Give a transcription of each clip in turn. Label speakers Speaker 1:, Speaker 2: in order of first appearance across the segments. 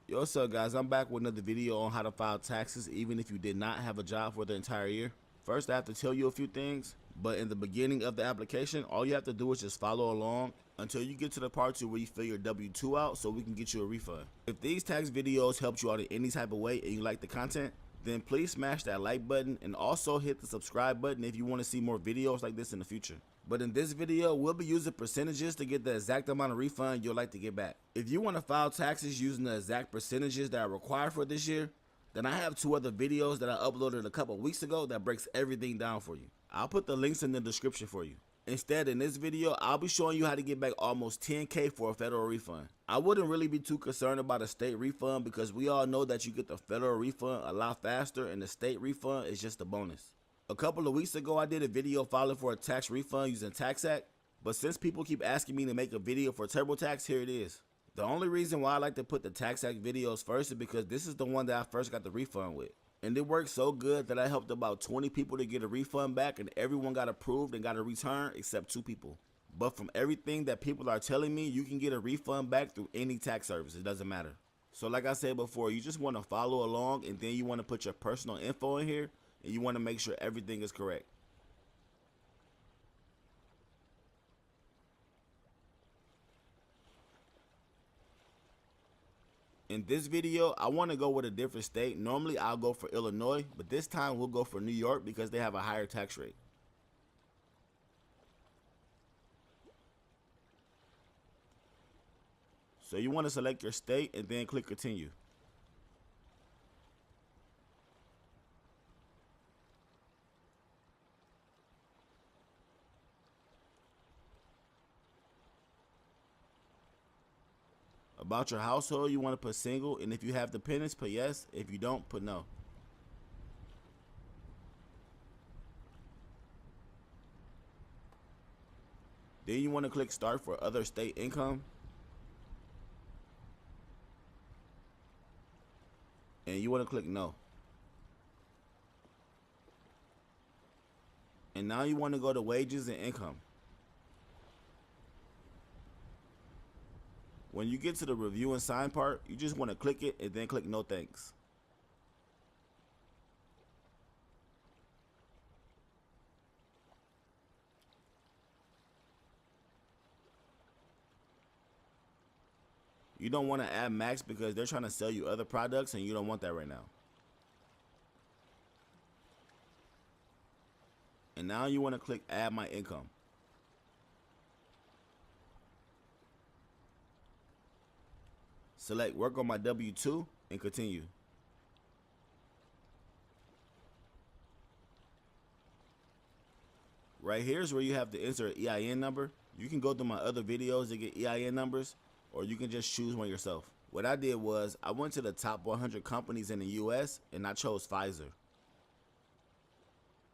Speaker 1: Yo, what's up guys, I'm back with another video on how to file taxes even if you did not have a job for the entire year. First I have to tell you a few things, but in the beginning of the application, all you have to do is just follow along until you get to the part where you fill your W-2 out so we can get you a refund. If these tax videos helped you out in any type of way and you like the content, then please smash that like button and also hit the subscribe button if you want to see more videos like this in the future. But in this video, we'll be using percentages to get the exact amount of refund you'll like to get back. If you want to file taxes using the exact percentages that are required for this year, then I have two other videos that I uploaded a couple weeks ago that breaks everything down for you. I'll put the links in the description for you. Instead, in this video, I'll be showing you how to get back almost $10K for a federal refund. I wouldn't really be too concerned about a state refund because we all know that you get the federal refund a lot faster and the state refund is just a bonus. A couple of weeks ago, I did a video filing for a tax refund using TaxAct, but since people keep asking me to make a video for TurboTax, here it is. The only reason why I like to put the TaxAct videos first is because this is the one that I first got the refund with. And it worked so good that I helped about 20 people to get a refund back and everyone got approved and got a return except 2 people. But from everything that people are telling me, you can get a refund back through any tax service, it doesn't matter. So like I said before, you just want to follow along and then you want to put your personal info in here and you want to make sure everything is correct. In this video, I want to go with a different state. Normally, I'll go for Illinois, but this time we'll go for New York because they have a higher tax rate. So you want to select your state and then click continue. About your household, you want to put single, and if you have dependents, put yes. If you don't, put no. Then you want to click start for other state income. And you want to click no. And now you want to go to wages and income. When you get to the review and sign part, you just want to click it and then click no thanks. You don't want to add max because they're trying to sell you other products and you don't want that right now. And now you want to click add my income. Select work on my W-2 and continue. Right here is where you have to enter an EIN number. You can go through my other videos to get EIN numbers, or you can just choose one yourself. What I did was I went to the top 100 companies in the US and I chose Pfizer.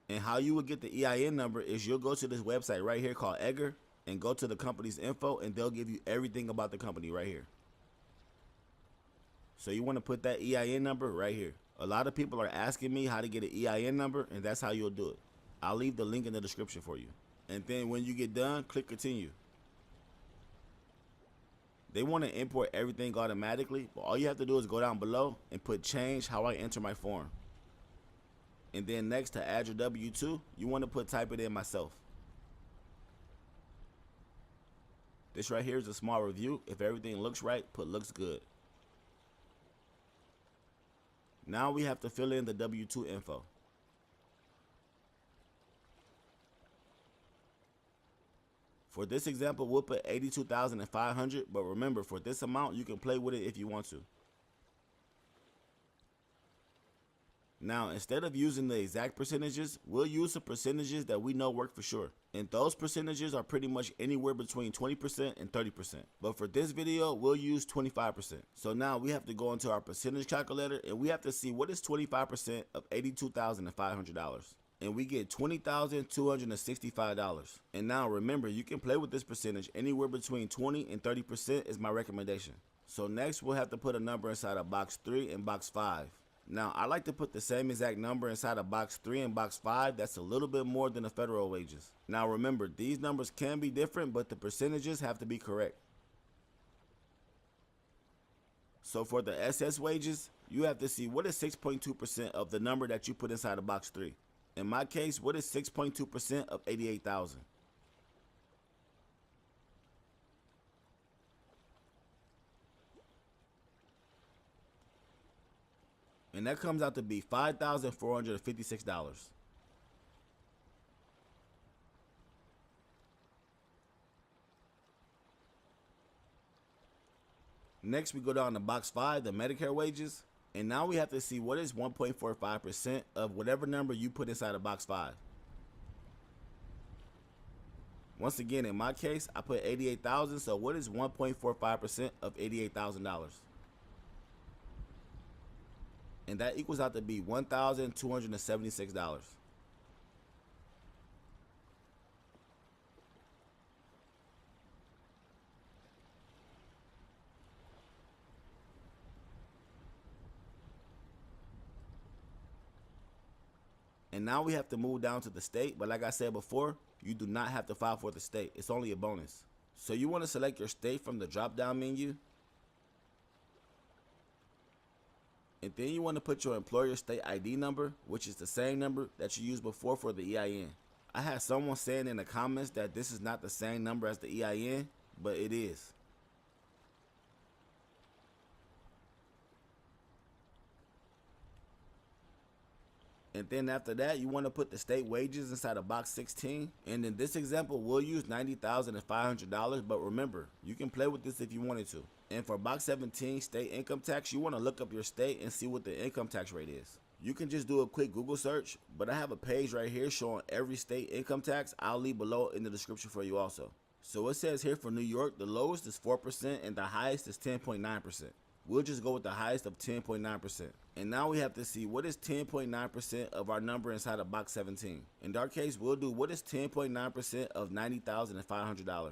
Speaker 1: And how you would get the EIN number is you'll go to this website right here called Edgar and go to the company's info and they'll give you everything about the company right here. So you want to put that EIN number right here. A lot of people are asking me how to get an EIN number, and that's how you'll do it. I'll leave the link in the description for you. And then when you get done, click continue. They want to import everything automatically, but all you have to do is go down below and put change how I enter my form. And then next to add your W-2, you want to put type it in myself. This right here is a small review. If everything looks right, put looks good. Now we have to fill in the W-2 info. For this example, we'll put $82,500, but remember, for this amount, you can play with it if you want to. Now, instead of using the exact percentages, we'll use the percentages that we know work for sure. And those percentages are pretty much anywhere between 20% and 30%. But for this video, we'll use 25%. So now we have to go into our percentage calculator and we have to see what is 25% of $82,500. And we get $20,265. And now remember, you can play with this percentage anywhere between 20 and 30% is my recommendation. So next we'll have to put a number inside of box 3 and box 5. Now, I like to put the same exact number inside of box 3 and box 5. That's a little bit more than the federal wages. Now, remember, these numbers can be different, but the percentages have to be correct. So for the SS wages, you have to see what is 6.2% of the number that you put inside of box 3. In my case, what is 6.2% of 88,000? And that comes out to be $5,456. Next, we go down to box 5, the Medicare wages. And now we have to see what is 1.45% of whatever number you put inside of box 5. Once again, in my case, I put 88,000, so what is 1.45% of $88,000? And that equals out to be $1,276. And now we have to move down to the state, but like I said before, you do not have to file for the state. It's only a bonus. So you want to select your state from the drop down menu. And then you want to put your employer state ID number, which is the same number that you used before for the EIN. I had someone saying in the comments that this is not the same number as the EIN, but it is. And then after that, you want to put the state wages inside of box 16. And in this example, we'll use $90,500, but remember, you can play with this if you wanted to. And for box 17, state income tax, you want to look up your state and see what the income tax rate is. You can just do a quick Google search, but I have a page right here showing every state income tax. I'll leave below in the description for you also. So it says here for New York, the lowest is 4% and the highest is 10.9%. We'll just go with the highest of 10.9%. And now we have to see what is 10.9% of our number inside of box 17. In our case, we'll do what is 10.9% of $90,500.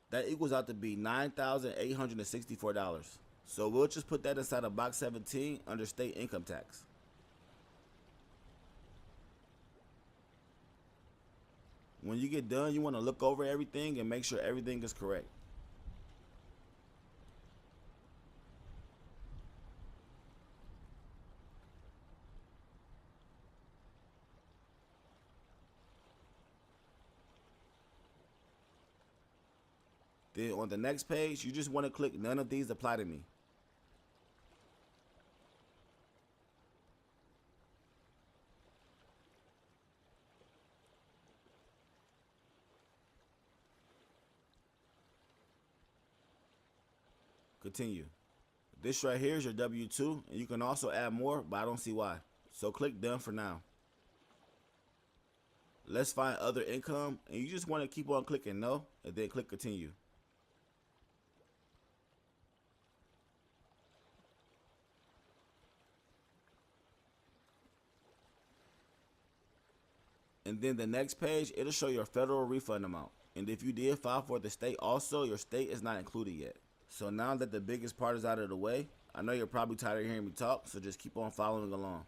Speaker 1: That equals out to be $9,864. So we'll just put that inside of box 17 under state income tax. When you get done, you want to look over everything and make sure everything is correct. Then on the next page, you just want to click none of these apply to me. Continue. This right here is your W-2, and you can also add more, but I don't see why. So click done for now. Let's find other income, and you just want to keep on clicking no, and then click continue. And then the next page, it'll show your federal refund amount. And if you did file for the state also, your state is not included yet. So now that the biggest part is out of the way, I know you're probably tired of hearing me talk, so just keep on following along.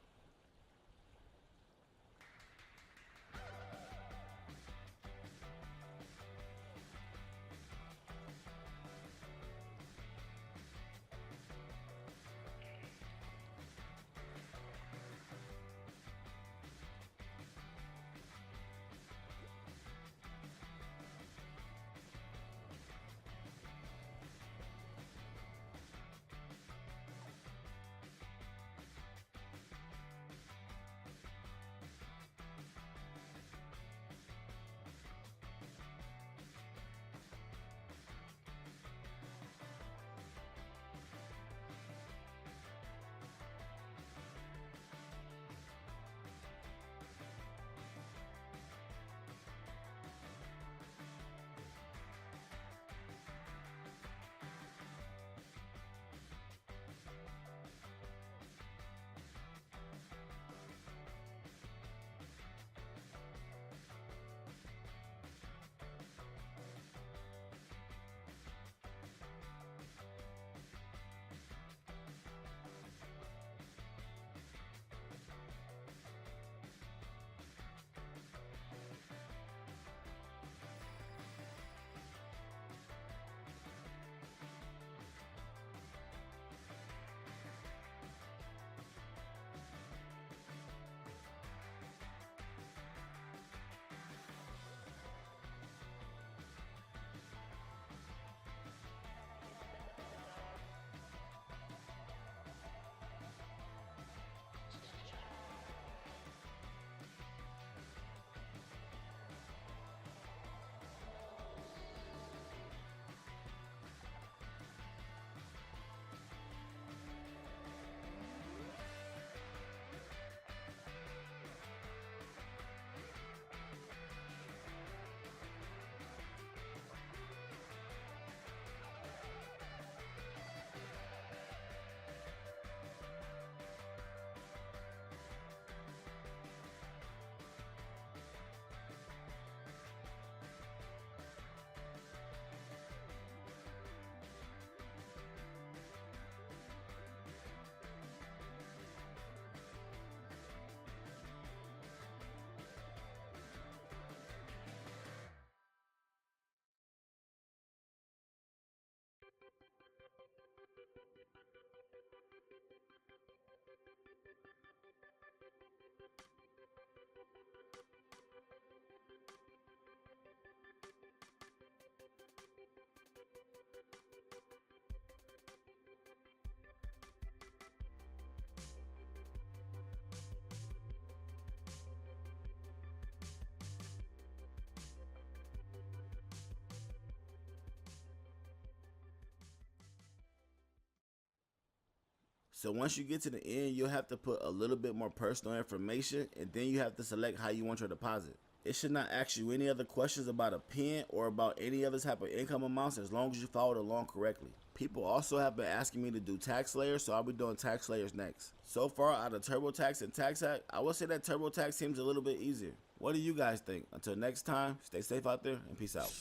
Speaker 1: So once you get to the end, you'll have to put a little bit more personal information, and then you have to select how you want your deposit. It should not ask you any other questions about a PIN or about any other type of income amounts as long as you followed along correctly. People also have been asking me to do tax layers, so I'll be doing tax layers next. So far out of TurboTax and TaxHack, I would say that TurboTax seems a little bit easier. What do you guys think? Until next time, stay safe out there and peace out.